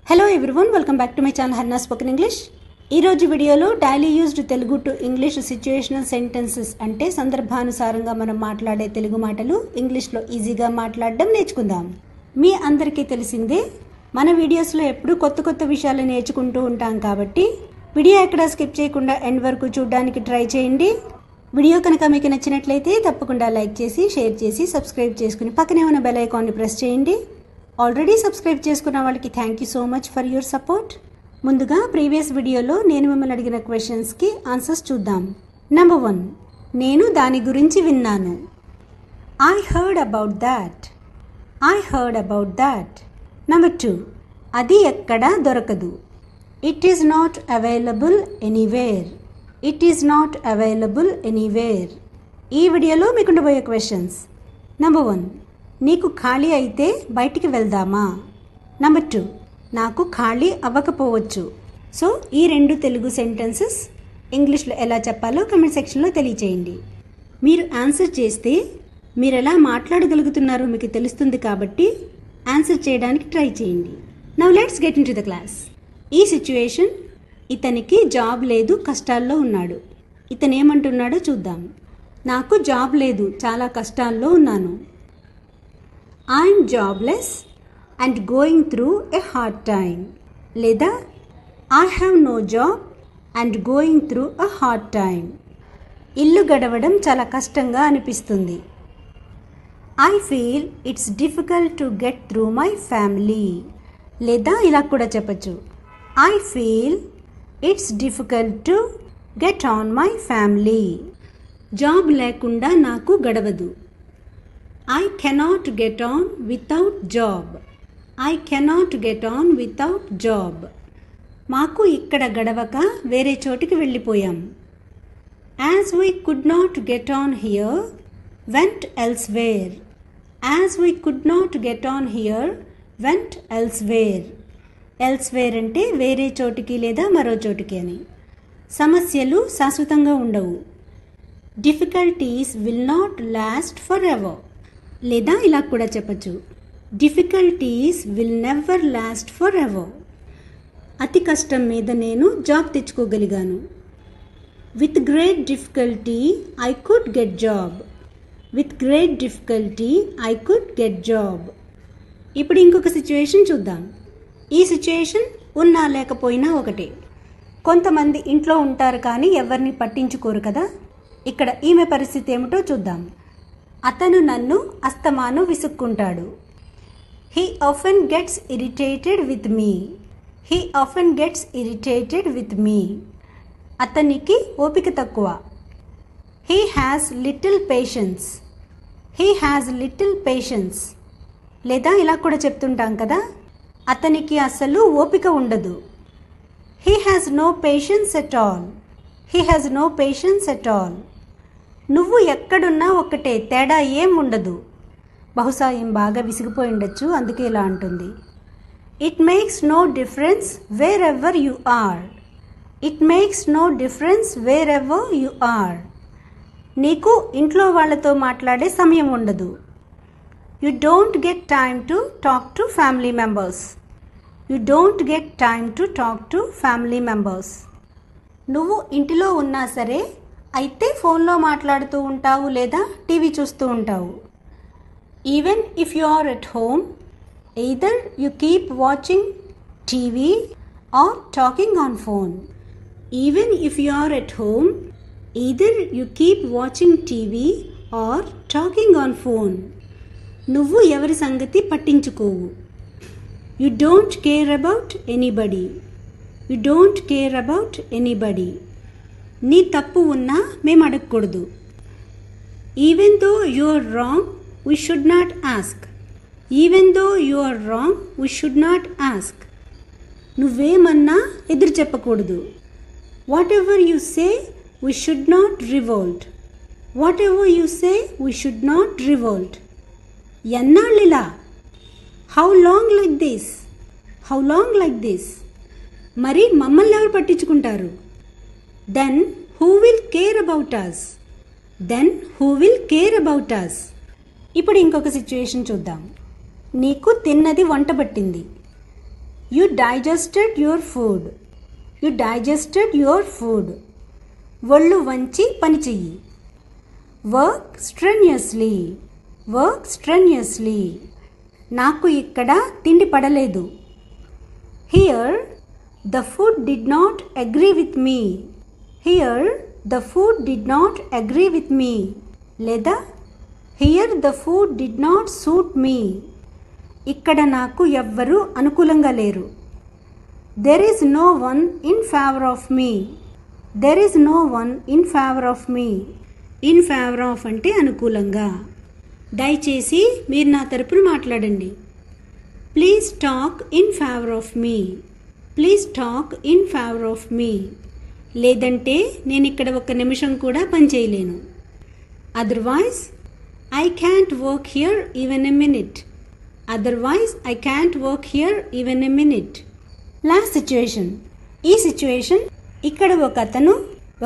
Hello everyone, welcome back to my channel Harna spoken English. ఈరోజు వీడియోలో daily used Telugu to English situational sentences అంటే సందర్భానుసారంగా మనం మాట్లాడే తెలుగు మాటలు ఇంగ్లీష్లో ఈజీగా మాట్లాడడం నేర్చుకుందాం. మీ అందరికీ తెలిసిందే, మన వీడియోస్లో ఎప్పుడు కొత్త కొత్త విషయాలు నేర్చుకుంటూ ఉంటాం కాబట్టి వీడియో ఎక్కడ స్కిప్ చేయకుండా ఎండ్ వరకు చూడడానికి ట్రై చేయండి. వీడియో కనుక మీకు నచ్చినట్లయితే తప్పకుండా లైక్ చేసి, షేర్ చేసి, సబ్స్క్రైబ్ చేసుకుని పక్కనే ఉన్న బెల్ ఐకాన్ని ప్రెస్ చేయండి. ఆల్రెడీ సబ్స్క్రైబ్ చేసుకున్న వాళ్ళకి thank you so much for your support. ముందుగా ప్రీవియస్ వీడియోలో నేను మిమ్మల్ని అడిగిన క్వశ్చన్స్కి ఆన్సర్స్ చూద్దాం. నెంబర్ 1, నేను దాని గురించి విన్నాను. I heard about that. I heard about that. Number 2, అది ఎక్కడా దొరకదు. It is not available anywhere. It is not available anywhere. ఈ వీడియోలో మీకు ఉండబోయే క్వశ్చన్స్. నెంబర్ 1, నీకు ఖాళీ అయితే బయటికి వెళ్దామా. నెంబర్ 2, నాకు ఖాళీ అవ్వకపోవచ్చు. సో ఈ రెండు తెలుగు సెంటెన్సెస్ ఇంగ్లీష్లో ఎలా చెప్పాలో కమెంట్ సెక్షన్లో తెలియచేయండి. మీరు ఆన్సర్ చేస్తే మీరు ఎలా మాట్లాడగలుగుతున్నారో మీకు తెలుస్తుంది కాబట్టి ఆన్సర్ చేయడానికి ట్రై చేయండి. Now let's get in to the class. ఈ సిచ్యువేషన్, ఇతనికి జాబ్ లేదు, కష్టాల్లో ఉన్నాడు. ఇతను ఏమంటున్నాడో చూద్దాం. నాకు జాబ్ లేదు, చాలా కష్టాల్లో ఉన్నాను. I'm jobless and going through a hard time. లేదా I have no job and going through a hard time. ఇల్లు గడవడం చాలా కష్టంగా అనిపిస్తుంది. I feel it's difficult to get through my family. లేదా ఇలా కూడా చెప్పచ్చు, I feel it's difficult to get on my family. Job లేకుండా నాకు గడవదు. I cannot get on without job. I cannot get on without job. మాకు ఇక్కడ గడవక వేరే చోటికి వెళ్ళిపోయాం. As we could not get on here, went elsewhere. As we could not get on here, went elsewhere. Elsewhere అంటే వేరే చోటికి లేదా మరో చోటికి అని. సమస్యలు శాశ్వతంగా ఉండవు. Difficulties will not last forever. లేదా ఇలా కూడా చెప్పచ్చు, difficulties will never last for ever. అతి కష్టం మీద నేను జాబ్ తెచ్చుకోగలిగాను. With great difficulty I could get job. With great difficulty I could get job. ఇప్పుడు ఇంకొక సిచ్యువేషన్ చూద్దాం. ఈ సిచ్యువేషన్ ఉన్నా లేకపోయినా ఒకటే. కొంతమంది ఇంట్లో ఉంటారు కానీ ఎవరిని పట్టించుకోరు కదా. ఇక్కడ ఈమె పరిస్థితి ఏమిటో చూద్దాం. అతను నన్ను అస్తమాను విసుక్కుంటాడు. He often gets irritated with me. He often gets irritated with me. అతనికి ఓపిక తక్కువ. He has little patience. He has little patience. లేదా ఇలా కూడా చెప్తుంటాం కదా, అతనికి అసలు ఓపిక ఉండదు. He has no patience at all. He has no patience at all. నువ్వు ఎక్కడున్నా ఒక్కటే, తేడా ఏం ఉండదు. బహుశా ఏం బాగా విసిగిపోయి ఉండొచ్చు, అందుకే ఇలా అంటుంది. It makes no difference wherever you are. It makes no difference wherever you are. నీకు ఇంట్లో వాళ్ళతో మాట్లాడే సమయం ఉండదు. You don't get time to talk to family members. You don't get time to talk to family members. నువ్వు ఇంటిలో ఉన్నా సరే అయితే ఫోన్లో మాట్లాడుతూ ఉంటావు లేదా టీవీ చూస్తూ ఉంటావు. Even if you are at home, either you keep watching TV or talking on phone. Even if you are at home, either you keep watching TV or talking on phone. నువ్వు ఎవరి సంగతి పట్టించుకోవు. You don't care about anybody. You don't care about anybody. నీ తప్పు ఉన్నా మేము అడగకూడదు. Even though you are wrong we should not ask. Even though you are wrong we should not ask. నువ్వేమన్నా ఎదురు చెప్పకూడదు. What ever you say we should not revolt. What ever you say we should not revolt. ఎన్నాళ్ళిలా? How long like this? How long like this? మరి మమ్మల్ని ఎవరు పట్టించుకుంటారు? Then who will care about us? Then who will care about us? ఇప్పుడు ఇంకొక situation చూద్దాం. నీకు తిన్నది వంట పట్టింది. You digested your food. You digested your food. ఒళ్ళు వంచి పని చెయ్యి. Work strenuously. Work strenuously. నాకు ఇక్కడ తిండి పడలేదు. Here the food did not agree with me. Here the food did not agree with me. లేదా Here the food did not suit me. ఇక్కడ నాకు ఎవ్వరూ అనుకూలంగా లేరు. There is no one in favor of me. There is no one in favor of me. In favor of అంటే అనుకూలంగా. దయచేసి మీరు నా తరపున మాట్లాడండి. Please talk in favor of me. Please talk in favor of me. లేదంటే నేను ఇక్కడ ఒక నిమిషం కూడా పని చేయలేను. Otherwise I can't work here even a minute. Otherwise I can't work here even a minute. Last situation. ఈ సిచ్యువేషన్ ఇక్కడ ఒక అతను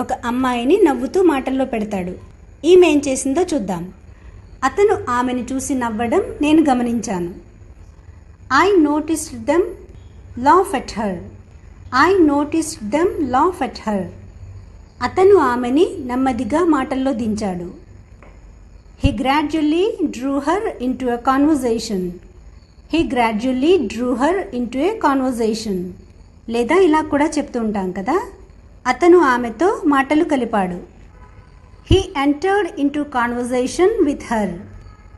ఒక అమ్మాయిని నవ్వుతూ మాటల్లో పెడతాడు. ఈమె ఏం చేసిందో చూద్దాం. అతను ఆమెను చూసి నవ్వడం నేను గమనించాను. I noticed them laugh at her. I noticed them laugh at her. అతను ఆమెని నెమ్మదిగా మాటల్లో దించాడు. He gradually drew her into a conversation. He gradually drew her into a conversation. లేదా ఇలా కూడా చెప్తూ ఉంటాం కదా, అతను ఆమెతో మాటలు కలిపాడు. He entered into conversation with her.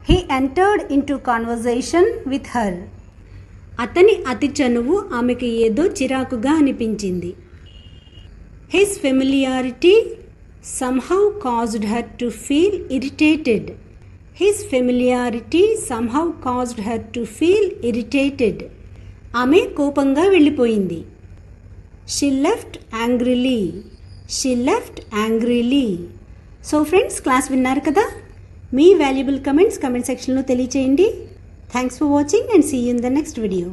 He entered into conversation with her. అతని అతి చనువు ఆమెకు ఏదో చిరాకుగా అనిపించింది. His familiarity somehow caused her to feel irritated. His familiarity somehow caused her to feel irritated. ఆమె కోపంగా వెళ్ళిపోయింది. She left angrily. She left angrily. So friends, class విన్నారు కదా. మీ వాల్యుబుల్ కమెంట్స్ కమెంట్ సెక్షన్లో తెలియచేయండి. Thanks for watching and see you in the next video.